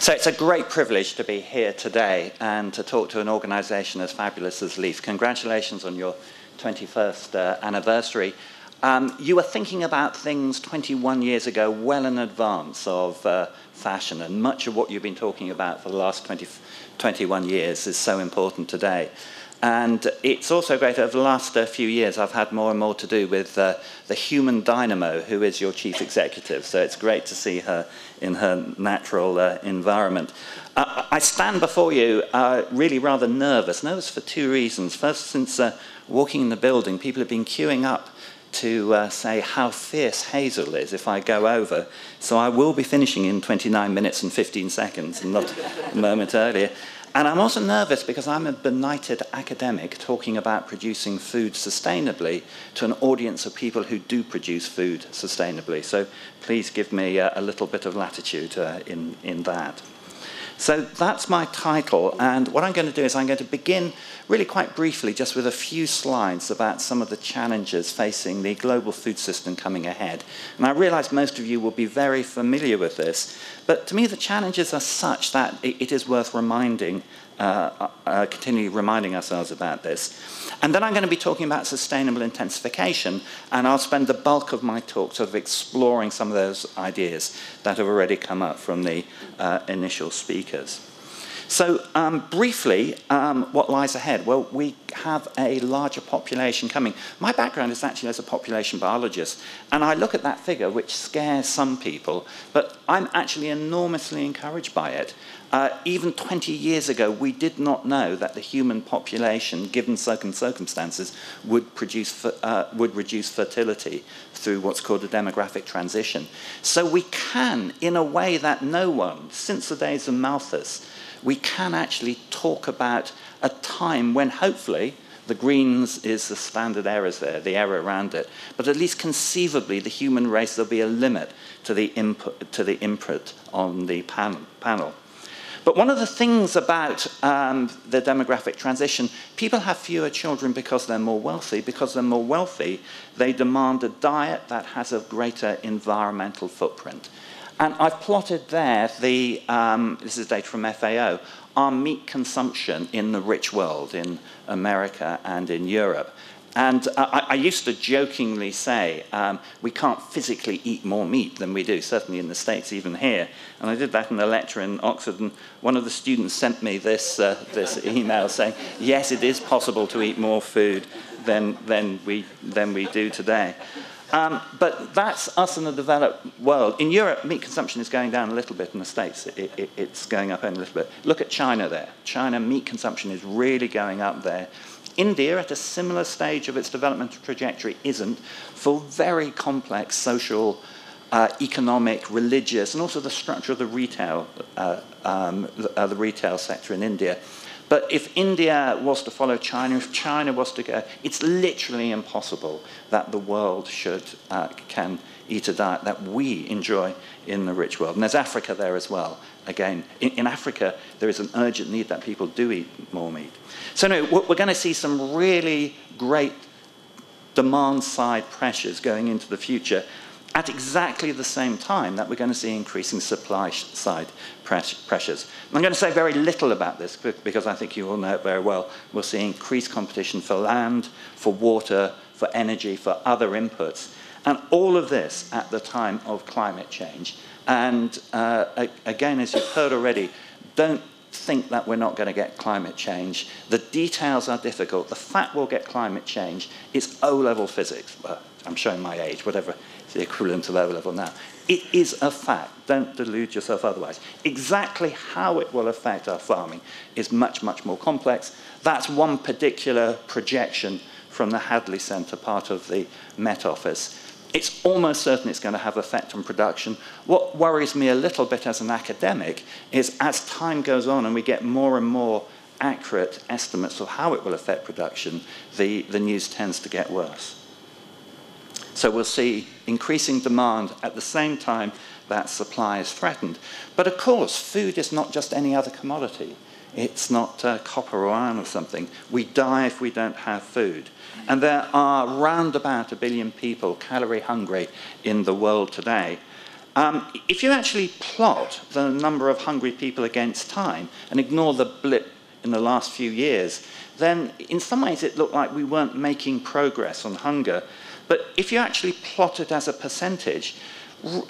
So it's a great privilege to be here today and to talk to an organisation as fabulous as Leaf. Congratulations on your 21st anniversary. You were thinking about things 21 years ago well in advance of fashion, and much of what you've been talking about for the last 21 years is so important today. And it's also great, over the last few years, I've had more and more to do with the human dynamo, who is your chief executive. So it's great to see her in her natural environment. I stand before you really rather nervous for two reasons. First, since walking in the building, people have been queuing up to say how fierce Hazel is if I go over. So I will be finishing in 29 minutes and 15 seconds, and not a moment earlier. And I'm also nervous because I'm a benighted academic talking about producing food sustainably to an audience of people who do produce food sustainably. So please give me a little bit of latitude in that. So that's my title, and what I'm going to do is I'm going to begin really quite briefly just with a few slides about some of the challenges facing the global food system coming ahead. And I realise most of you will be very familiar with this, but to me the challenges are such that it is worth continually reminding ourselves about this. And then I'm going to be talking about sustainable intensification, and I'll spend the bulk of my talk sort of exploring some of those ideas that have already come up from the initial speakers. So briefly, what lies ahead? Well, we have a larger population coming. My background is actually as a population biologist, and I look at that figure, which scares some people, but I'm actually enormously encouraged by it. Even 20 years ago, we did not know that the human population, given certain circumstances, would reduce fertility through what's called a demographic transition. So we can, in a way that no one, since the days of Malthus, we can actually talk about a time when hopefully the greens is the standard errors there, the error around it, but at least conceivably the human race, there'll be a limit to the input on the panel. But one of the things about the demographic transition, people have fewer children because they're more wealthy. Because they're more wealthy, they demand a diet that has a greater environmental footprint. And I've plotted there this is data from FAO, our meat consumption in the rich world, in America and in Europe. And I used to jokingly say, we can't physically eat more meat than we do, certainly in the States, even here. And I did that in a lecture in Oxford, and one of the students sent me this email saying, yes, it is possible to eat more food than we do today. But that's us in the developed world. In Europe, meat consumption is going down a little bit. In the States, it's going up only a little bit. Look at China there. China, meat consumption is really going up there. India, at a similar stage of its development trajectory, isn't, for very complex social, economic, religious, and also the structure of the retail sector in India. But if India was to follow China, if China was to go, it's literally impossible that the world can eat a diet that we enjoy in the rich world. And there's Africa there as well. Again, in Africa, there is an urgent need that people do eat more meat. So no, we're going to see some really great demand-side pressures going into the future at exactly the same time that we're going to see increasing supply-side pressures. I'm going to say very little about this because I think you all know it very well. We'll see increased competition for land, for water, for energy, for other inputs. And all of this at the time of climate change. And again, as you've heard already, don't think that we're not going to get climate change. The details are difficult. The fact we'll get climate change is O-level physics. Well, I'm showing my age, whatever is the equivalent of O-level now. It is a fact. Don't delude yourself otherwise. Exactly how it will affect our farming is much, much more complex. That's one particular projection from the Hadley Centre, part of the Met Office. It's almost certain it's going to have effect on production. What worries me a little bit as an academic is as time goes on and we get more and more accurate estimates of how it will affect production, the news tends to get worse. So we'll see increasing demand at the same time that supply is threatened. But of course, food is not just any other commodity. It's not copper or iron or something. We die if we don't have food. And there are round about 1 billion people calorie hungry in the world today. If you actually plot the number of hungry people against time and ignore the blip in the last few years, then in some ways it looked like we weren't making progress on hunger. But if you actually plot it as a percentage,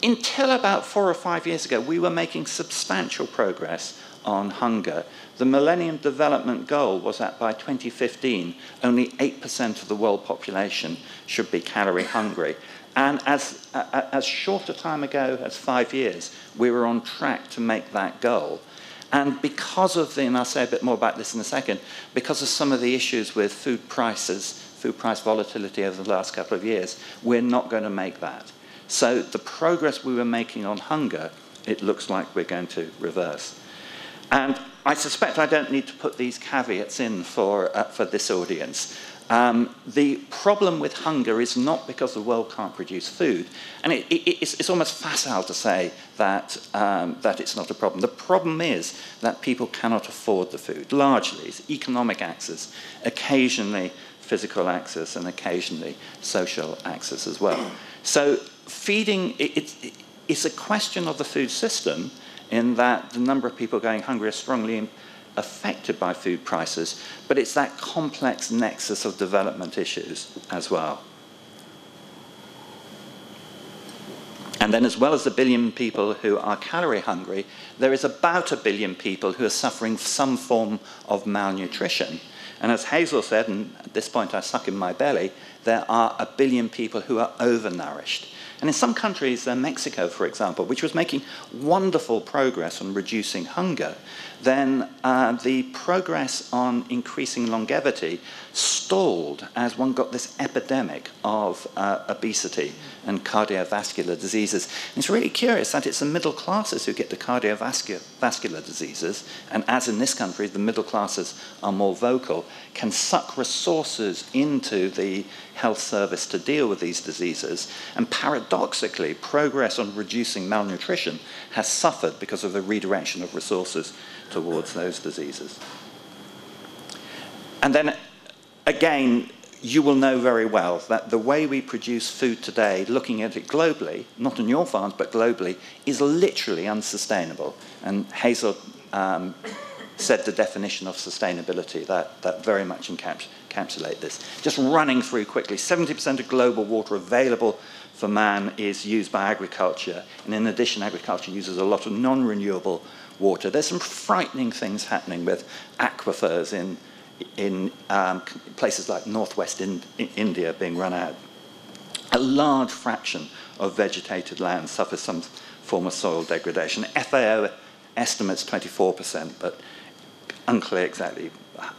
until about 4 or 5 years ago, we were making substantial progress on hunger. The Millennium Development Goal was that by 2015, only 8% of the world population should be calorie hungry. And as short a time ago as 5 years, we were on track to make that goal. And because of and I'll say a bit more about this in a second, because of some of the issues with food prices, food price volatility over the last couple of years, we're not going to make that. So the progress we were making on hunger, it looks like we're going to reverse. And I suspect I don't need to put these caveats in for this audience. The problem with hunger is not because the world can't produce food, and it's almost facile to say that it's not a problem. The problem is that people cannot afford the food. Largely, it's economic access, occasionally physical access, and occasionally social access as well. So feeding, it's a question of the food system in that the number of people going hungry are strongly affected by food prices, but it's that complex nexus of development issues as well. And then as well as the billion people who are calorie hungry, there is about 1 billion people who are suffering some form of malnutrition. And as Hazel said, and at this point I suck in my belly, there are 1 billion people who are overnourished. And in some countries, Mexico, for example, which was making wonderful progress on reducing hunger, then the progress on increasing longevity stalled as one got this epidemic of obesity and cardiovascular diseases. And it's really curious that it's the middle classes who get the cardiovascular diseases, and as in this country, the middle classes are more vocal, can suck resources into the health service to deal with these diseases. And paradoxically, progress on reducing malnutrition has suffered because of the redirection of resources towards those diseases. And then, again, you will know very well that the way we produce food today, looking at it globally, not on your farms, but globally, is literally unsustainable. And Hazel said the definition of sustainability that very much encapsulate this. Just running through quickly, 70% of global water available for man is used by agriculture, and in addition, agriculture uses a lot of non-renewable water. There's some frightening things happening with aquifers in places like northwest India being run out. A large fraction of vegetated land suffers some form of soil degradation. FAO estimates 24%, but unclear exactly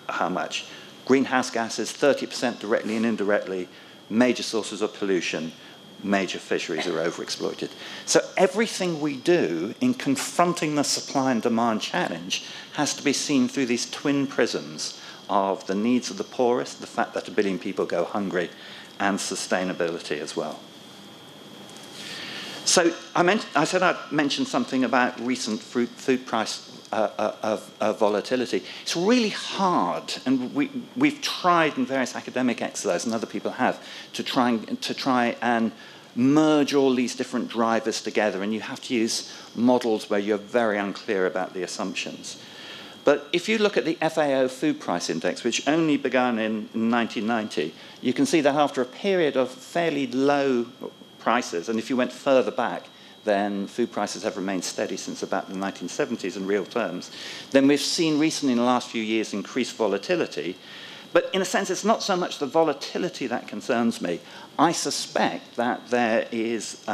how much. Greenhouse gases, 30% directly and indirectly, major sources of pollution, major fisheries are overexploited. So everything we do in confronting the supply and demand challenge has to be seen through these twin prisms of the needs of the poorest, the fact that 1 billion people go hungry, and sustainability as well. So I said I'd mention something about recent food price volatility. It's really hard, and we've tried in various academic exercises, and other people have, to try and merge all these different drivers together, and you have to use models where you're very unclear about the assumptions. But if you look at the FAO Food Price Index, which only began in 1990, you can see that after a period of fairly low prices, and if you went further back, then food prices have remained steady since about the 1970s in real terms. Then we've seen recently in the last few years increased volatility. But in a sense, it's not so much the volatility that concerns me. I suspect that there is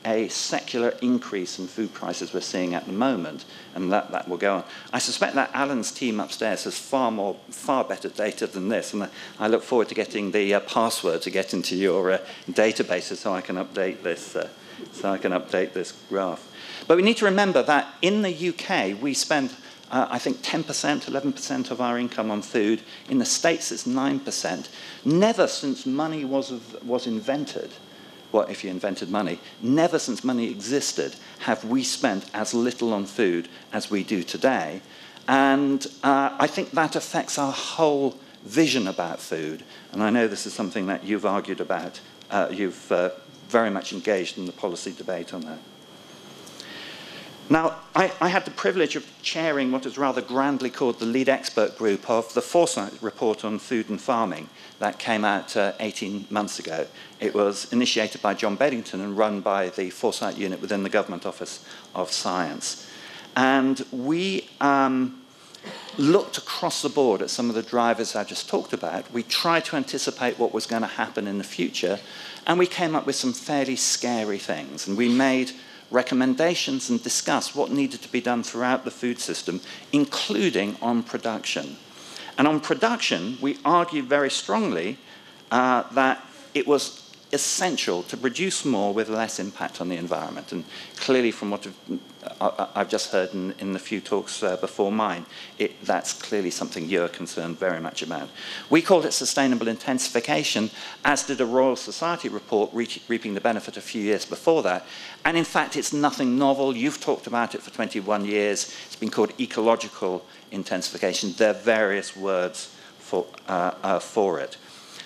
a secular increase in food prices we're seeing at the moment, and that will go on. I suspect that Alan's team upstairs has far better data than this, and I look forward to getting the password to get into your databases so I can update this. This graph. But we need to remember that in the UK, we spend, I think, 10%, 11% of our income on food. In the States, it's 9%. Never since money was invented, well, if you invented money, never since money existed have we spent as little on food as we do today. And I think that affects our whole vision about food. And I know this is something that you've argued about. You've very much engaged in the policy debate on that. Now, I had the privilege of chairing what is rather grandly called the lead expert group of the Foresight Report on Food and Farming that came out 18 months ago. It was initiated by John Beddington and run by the Foresight Unit within the Government Office of Science. And we looked across the board at some of the drivers I just talked about. We tried to anticipate what was going to happen in the future, and we came up with some fairly scary things. And we made recommendations and discussed what needed to be done throughout the food system, including on production. And on production, we argued very strongly that it was essential to produce more with less impact on the environment. And clearly, from what I've just heard in the few talks before mine, that's clearly something you're concerned very much about. We called it sustainable intensification, as did a Royal Society report reaping the benefit a few years before that. And in fact, it's nothing novel. You've talked about it for 21 years. It's been called ecological intensification. There are various words for it.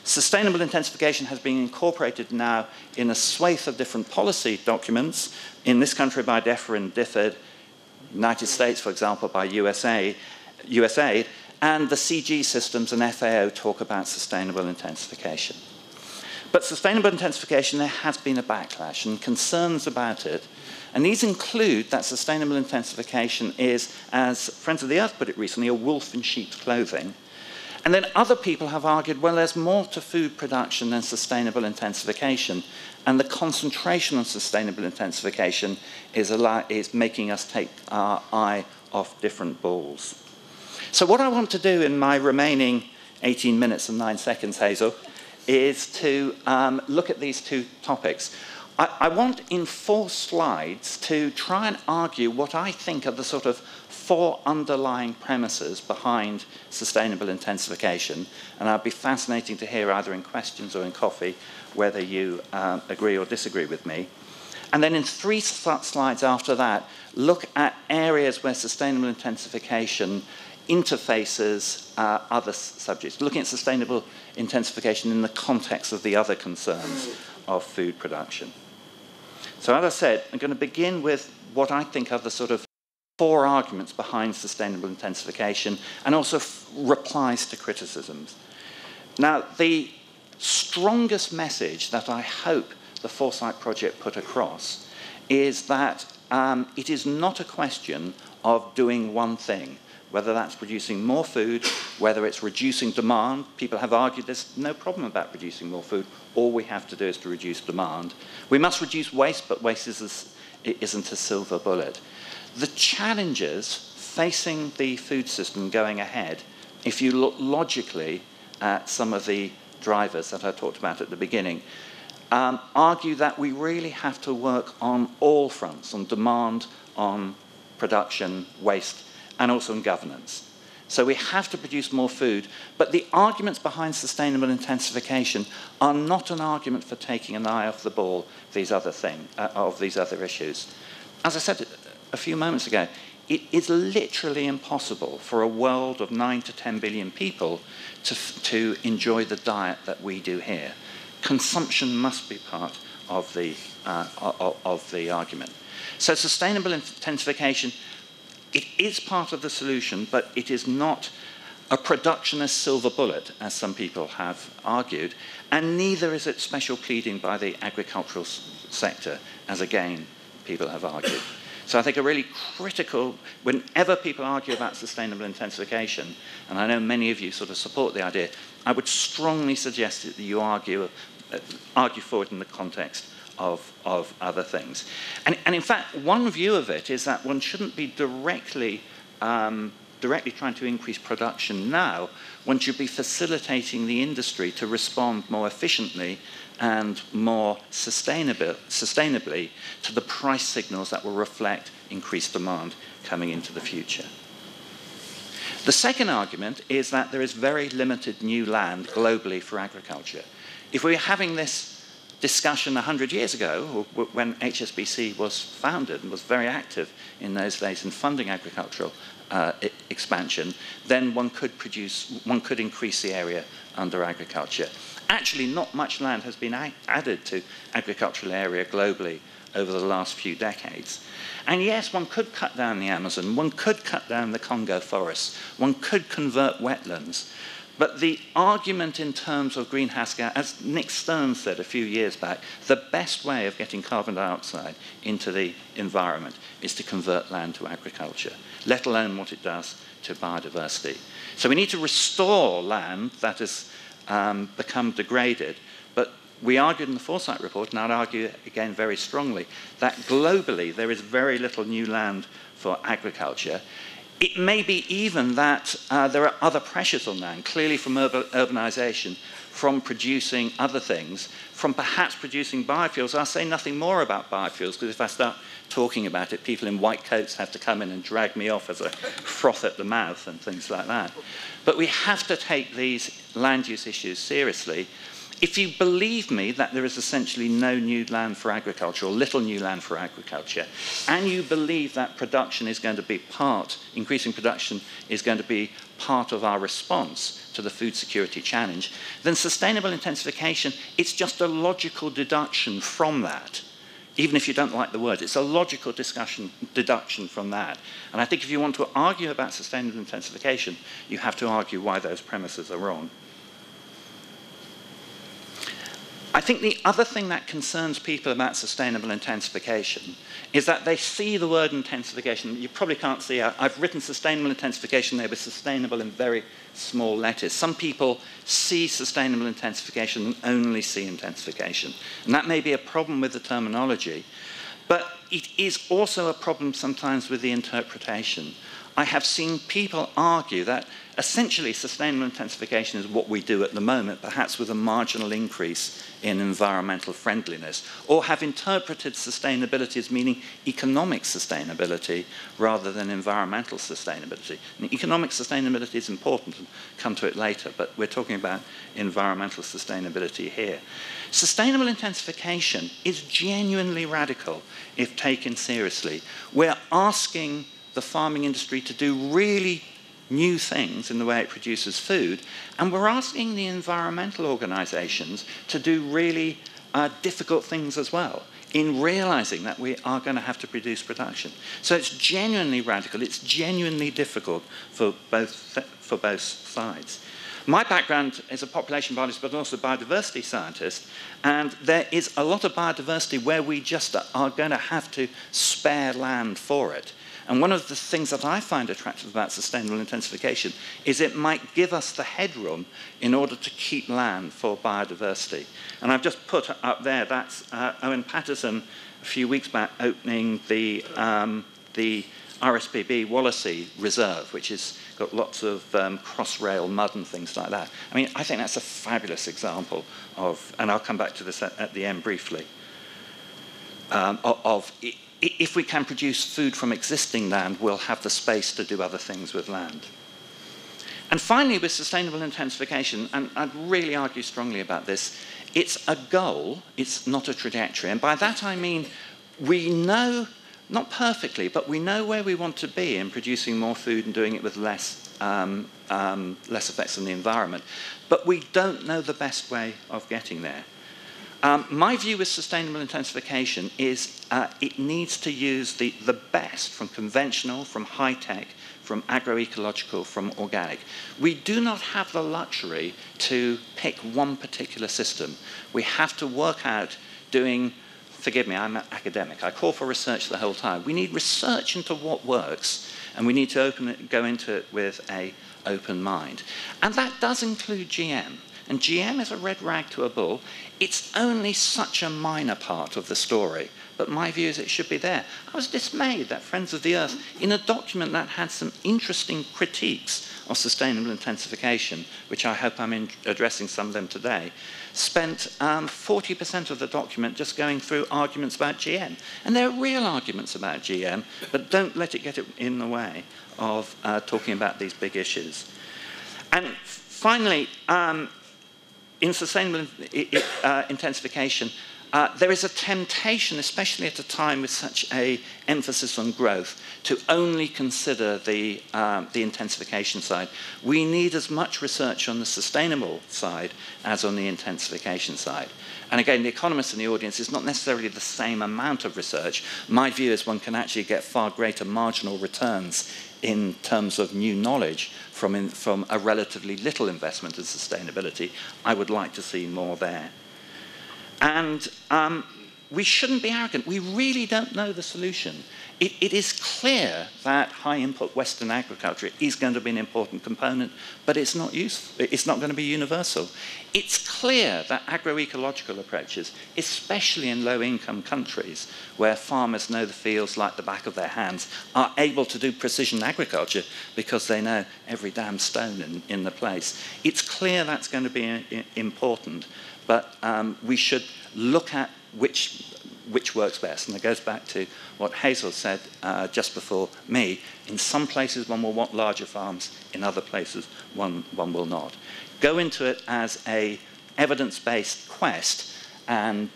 Sustainable intensification has been incorporated now in a swathe of different policy documents, in this country by DEFRA and DFID, United States, for example, by USAID, and the CG systems and FAO talk about sustainable intensification. But sustainable intensification, there has been a backlash and concerns about it. And these include that sustainable intensification is, as Friends of the Earth put it recently, a wolf in sheep's clothing. And then other people have argued, well, there's more to food production than sustainable intensification. And the concentration on sustainable intensification is making us take our eye off different balls. So what I want to do in my remaining 18 minutes and 9 seconds, Hazel, is to look at these two topics. I want in 4 slides to try and argue what I think are the sort of 4 underlying premises behind sustainable intensification. And I'd be fascinating to hear either in questions or in coffee whether you agree or disagree with me. And then in 3 slides after that, look at areas where sustainable intensification interfaces other subjects, looking at sustainable intensification in the context of the other concerns of food production. So as I said, I'm going to begin with what I think are the sort of 4 arguments behind sustainable intensification and also replies to criticisms. Now, the strongest message that I hope the Foresight Project put across is that it is not a question of doing one thing, whether that's producing more food, whether it's reducing demand. People have argued there's no problem about producing more food. All we have to do is to reduce demand. We must reduce waste, but waste isn't a silver bullet. The challenges facing the food system going ahead, if you look logically at some of the drivers that I talked about at the beginning, argue that we really have to work on all fronts, on demand, on production, waste, and also on governance. So we have to produce more food, but the arguments behind sustainable intensification are not an argument for taking an eye off the ball of these other issues. As I said a few moments ago, it is literally impossible for a world of 9 to 10 billion people to enjoy the diet that we do here. Consumption must be part of the argument. So sustainable intensification, it is part of the solution, but it is not a productionist silver bullet, as some people have argued, and neither is it special pleading by the agricultural sector, as again people have argued. So I think a really critical, whenever people argue about sustainable intensification, and I know many of you sort of support the idea, I would strongly suggest that you argue for it in the context of other things. And in fact, one view of it is that one shouldn't be directly trying to increase production now. One should be facilitating the industry to respond more efficiently and more sustainably to the price signals that will reflect increased demand coming into the future. The second argument is that there is very limited new land globally for agriculture. If we're having this discussion 100 years ago, when HSBC was founded and was very active in those days in funding agricultural expansion, then one could increase the area under agriculture. Actually, not much land has been added to agricultural area globally over the last few decades. And yes, one could cut down the Amazon, one could cut down the Congo forests, one could convert wetlands. But the argument in terms of greenhouse gas, as Nick Stern said a few years back, the best way of getting carbon dioxide into the environment is to convert land to agriculture, let alone what it does to biodiversity. So we need to restore land that has become degraded. But we argued in the Foresight report, and I'd argue again very strongly, that globally there is very little new land for agriculture. It may be even that there are other pressures on land, clearly from urbanization, from producing other things, from perhaps producing biofuels. I'll say nothing more about biofuels, because if I start talking about it, people in white coats have to come in and drag me off as a froth at the mouth and things like that. But we have to take these land use issues seriously. If you believe me that there is essentially no new land for agriculture, or little new land for agriculture, and you believe that production is going to be increasing production is going to be part of our response to the food security challenge, then sustainable intensification, it's just a logical deduction from that. Even if you don't like the word, it's a logical deduction from that. And I think if you want to argue about sustainable intensification, you have to argue why those premises are wrong. I think the other thing that concerns people about sustainable intensification is that they see the word intensification. You probably can't see, I've written sustainable intensification there with sustainable in very small letters. Some people see sustainable intensification and only see intensification. And that may be a problem with the terminology, but it is also a problem sometimes with the interpretation. I have seen people argue that essentially sustainable intensification is what we do at the moment, perhaps with a marginal increase in environmental friendliness, or have interpreted sustainability as meaning economic sustainability rather than environmental sustainability. And economic sustainability is important, and come to it later, but we're talking about environmental sustainability here. Sustainable intensification is genuinely radical if taken seriously. We're asking the farming industry to do really new things in the way it produces food, and we're asking the environmental organizations to do really difficult things as well, in realizing that we are going to have to produce production. So it's genuinely radical, it's genuinely difficult for both sides. My background is a population biologist, but also a biodiversity scientist, and there is a lot of biodiversity where we just are going to have to spare land for it. And one of the things that I find attractive about sustainable intensification is it might give us the headroom in order to keep land for biodiversity. And I've just put up there, that's Owen Patterson a few weeks back opening the RSPB Wallasey Reserve, which has got lots of cross-rail mud and things like that. I mean, I think that's a fabulous example of, and I'll come back to this at the end briefly, if we can produce food from existing land, we'll have the space to do other things with land. And finally, with sustainable intensification, and I'd really argue strongly about this, it's a goal, it's not a trajectory. And by that I mean, we know, not perfectly, but we know where we want to be in producing more food and doing it with less effects on the environment. But we don't know the best way of getting there. My view with sustainable intensification is it needs to use the best from conventional, from high-tech, from agroecological, from organic. We do not have the luxury to pick one particular system. We have to work out doing, forgive me, I'm an academic, I call for research the whole time. We need research into what works, and we need to go into it with an open mind. And that does include GM. And GM is a red rag to a bull. It's only such a minor part of the story, but my view is it should be there. I was dismayed that Friends of the Earth, in a document that had some interesting critiques of sustainable intensification, which I hope I'm addressing some of them today, spent 40% of the document just going through arguments about GM. And there are real arguments about GM, but don't let it get in the way of talking about these big issues. And finally, in sustainable intensification, There is a temptation, especially at a time with such an emphasis on growth, to only consider the intensification side. We need as much research on the sustainable side as on the intensification side. And again, the economists in the audience is not necessarily the same amount of research. My view is one can actually get far greater marginal returns in terms of new knowledge from a relatively little investment in sustainability. I would like to see more there. And we shouldn't be arrogant. We really don't know the solution. It is clear that high-input Western agriculture is going to be an important component, but it's not useful. It's not going to be universal. It's clear that agroecological approaches, especially in low-income countries where farmers know the fields like the back of their hands, are able to do precision agriculture because they know every damn stone in the place. It's clear that's going to be important, but we should look at which works best. And it goes back to what Hazel said just before me. In some places, one will want larger farms. In other places, one will not. Go into it as an evidence-based quest and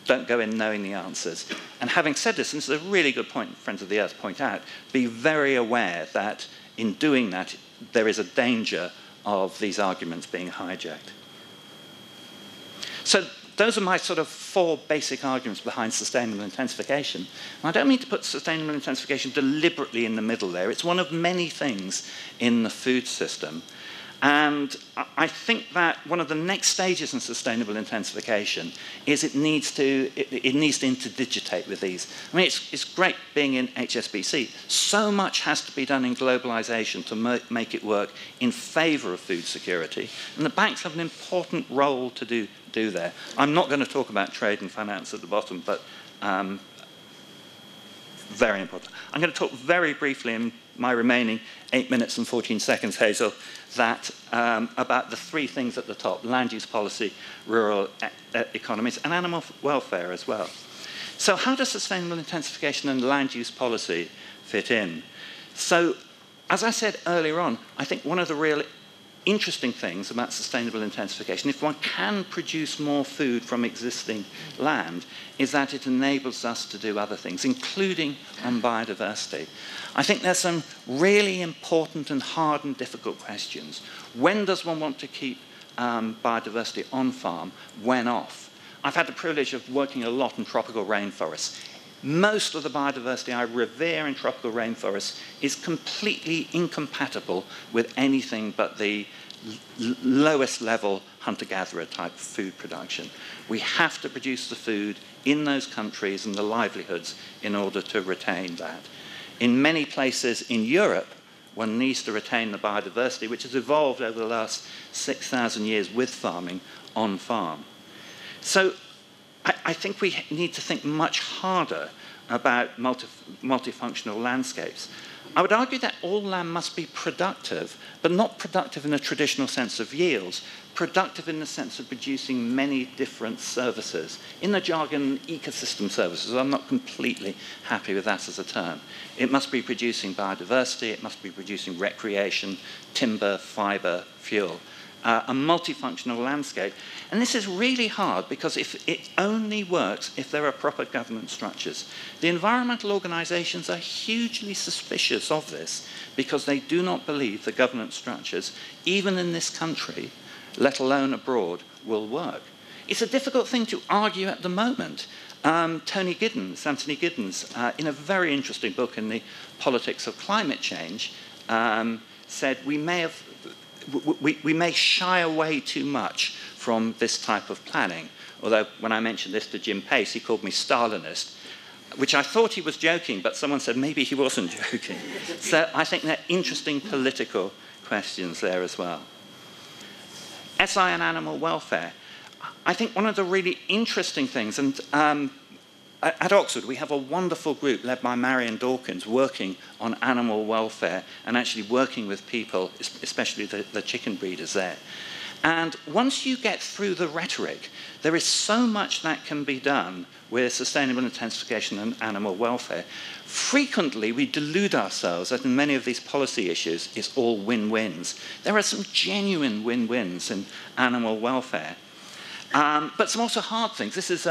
don't go in knowing the answers. And having said this, and this is a really good point Friends of the Earth point out, be very aware that in doing that, there is a danger of these arguments being hijacked. So those are my sort of 4 basic arguments behind sustainable intensification. And I don't mean to put sustainable intensification deliberately in the middle there. It's one of many things in the food system. And I think that one of the next stages in sustainable intensification is it needs to interdigitate with these. I mean, it's great being in HSBC. So much has to be done in globalization to make it work in favor of food security. And the banks have an important role to do there. I'm not going to talk about trade and finance at the bottom, but very important. I'm going to talk very briefly in my remaining 8 minutes and 14 seconds, Hazel, that about the 3 things at the top: land use policy, rural economies, and animal welfare as well. So how does sustainable intensification and land use policy fit in? So, as I said earlier on, I think one of the real interesting things about sustainable intensification, if one can produce more food from existing land, is that it enables us to do other things, including on biodiversity. I think there's some really important and hard and difficult questions. When does one want to keep biodiversity on farm? When off? I've had the privilege of working a lot in tropical rainforests. Most of the biodiversity I revere in tropical rainforests is completely incompatible with anything but the lowest level hunter-gatherer type food production. We have to produce the food in those countries and the livelihoods in order to retain that. In many places in Europe, one needs to retain the biodiversity, which has evolved over the last 6,000 years with farming on farm. So I think we need to think much harder about multifunctional landscapes. I would argue that all land must be productive, but not productive in a traditional sense of yields, productive in the sense of producing many different services. In the jargon, ecosystem services, I'm not completely happy with that as a term. It must be producing biodiversity, it must be producing recreation, timber, fiber, fuel. A multifunctional landscape. And this is really hard because if it only works if there are proper governance structures. The environmental organizations are hugely suspicious of this because they do not believe the governance structures, even in this country, let alone abroad, will work. It's a difficult thing to argue at the moment. Anthony Giddens, in a very interesting book in the Politics of Climate Change, said we may shy away too much from this type of planning. Although when I mentioned this to Jim Pace, he called me Stalinist, which I thought he was joking, but someone said maybe he wasn't joking. So I think there are interesting political questions there as well. SI and animal welfare. I think one of the really interesting things, and at Oxford, we have a wonderful group led by Marion Dawkins working on animal welfare and actually working with people, especially the chicken breeders there. And once you get through the rhetoric, there is so much that can be done with sustainable intensification and animal welfare. Frequently, we delude ourselves that in many of these policy issues, it's all win-wins. There are some genuine win-wins in animal welfare. But some also hard things. This is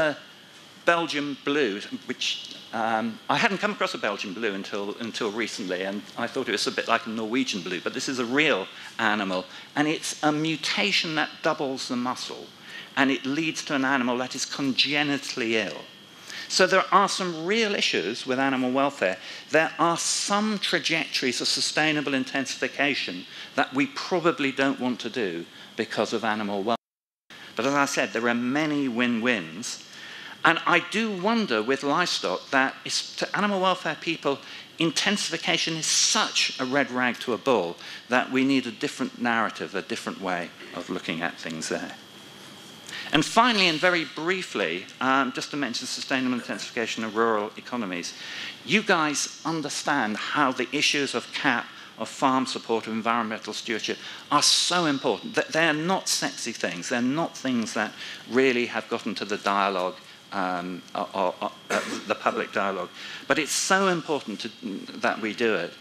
Belgian blue, which I hadn't come across a Belgian blue until recently, and I thought it was a bit like a Norwegian blue, but this is a real animal, and it's a mutation that doubles the muscle, and it leads to an animal that is congenitally ill. So there are some real issues with animal welfare. There are some trajectories of sustainable intensification that we probably don't want to do because of animal welfare. But as I said, there are many win-wins. And I do wonder with livestock that to animal welfare people, intensification is such a red rag to a bull that we need a different narrative, a different way of looking at things there. And finally, and very briefly, just to mention sustainable intensification of rural economies, you guys understand how the issues of CAP, of farm support, of environmental stewardship are so important. That they're not sexy things. They're not things that really have gotten to the dialogue, the public dialogue. But it's so important that we do it.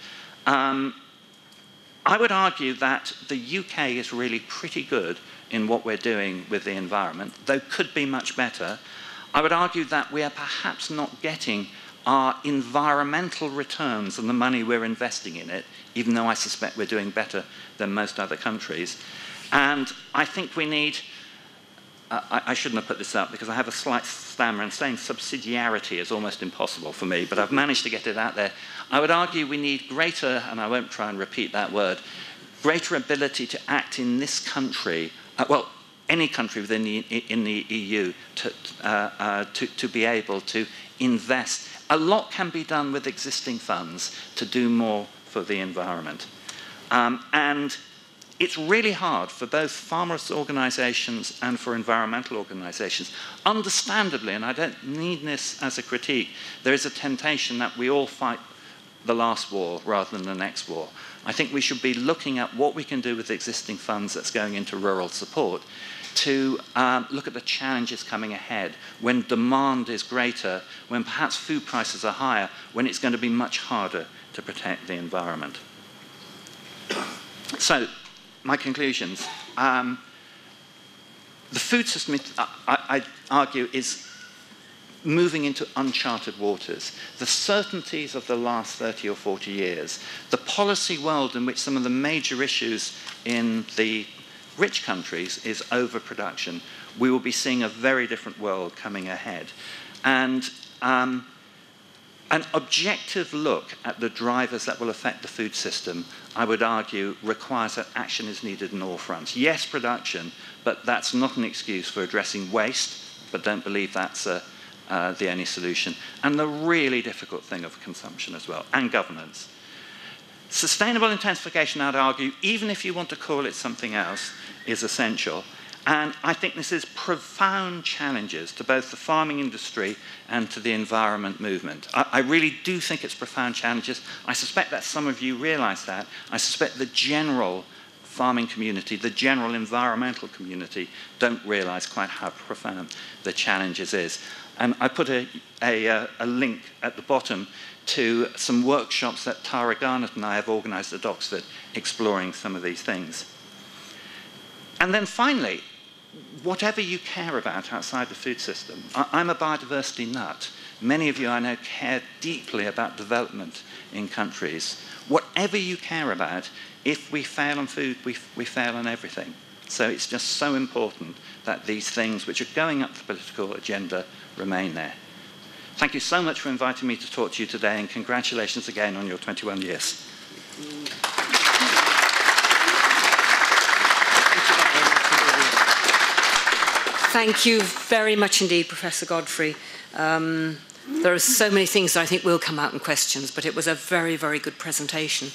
I would argue that the UK is really pretty good in what we're doing with the environment, though could be much better. I would argue that we are perhaps not getting our environmental returns on the money we're investing in it, even though I suspect we're doing better than most other countries. And I think we need, I shouldn't have put this up because I have a slight stammer, and saying subsidiarity is almost impossible for me, but I've managed to get it out there. I would argue we need greater, and I won't try and repeat that word, greater ability to act in this country, well, any country within in the EU, to be able to invest. A lot can be done with existing funds to do more for the environment. And it's really hard for both farmers' organisations and for environmental organisations. Understandably, and I don't mean this as a critique, there is a temptation that we all fight the last war rather than the next war. I think we should be looking at what we can do with existing funds that's going into rural support to look at the challenges coming ahead when demand is greater, when perhaps food prices are higher, when it's going to be much harder to protect the environment. So, my conclusions. The food system, I argue, is moving into uncharted waters. The certainties of the last 30 or 40 years, the policy world in which some of the major issues in the rich countries is overproduction. We will be seeing a very different world coming ahead. And an objective look at the drivers that will affect the food system, I would argue, requires that action is needed on all fronts. Yes, production, but that's not an excuse for addressing waste, but don't believe that's the only solution. And the really difficult thing of consumption as well, and governance. Sustainable intensification, I'd argue, even if you want to call it something else, is essential. And I think this is profound challenges to both the farming industry and to the environment movement. I really do think it's profound challenges. I suspect that some of you realise that. I suspect the general farming community, the general environmental community, don't realise quite how profound the challenges is. And I put a link at the bottom to some workshops that Tara Garnett and I have organised at Oxford exploring some of these things. And then finally, whatever you care about outside the food system, I'm a biodiversity nut. Many of you I know care deeply about development in countries. Whatever you care about, if we fail on food, we fail on everything. So it's just so important that these things which are going up the political agenda remain there. Thank you so much for inviting me to talk to you today, and congratulations again on your 21 years. Thank you very much indeed, Professor Godfray. There are so many things that I think will come out in questions, but it was a very, very good presentation.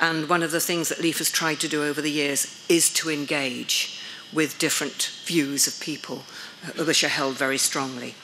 And one of the things that LEAF has tried to do over the years is to engage with different views of people which are held very strongly.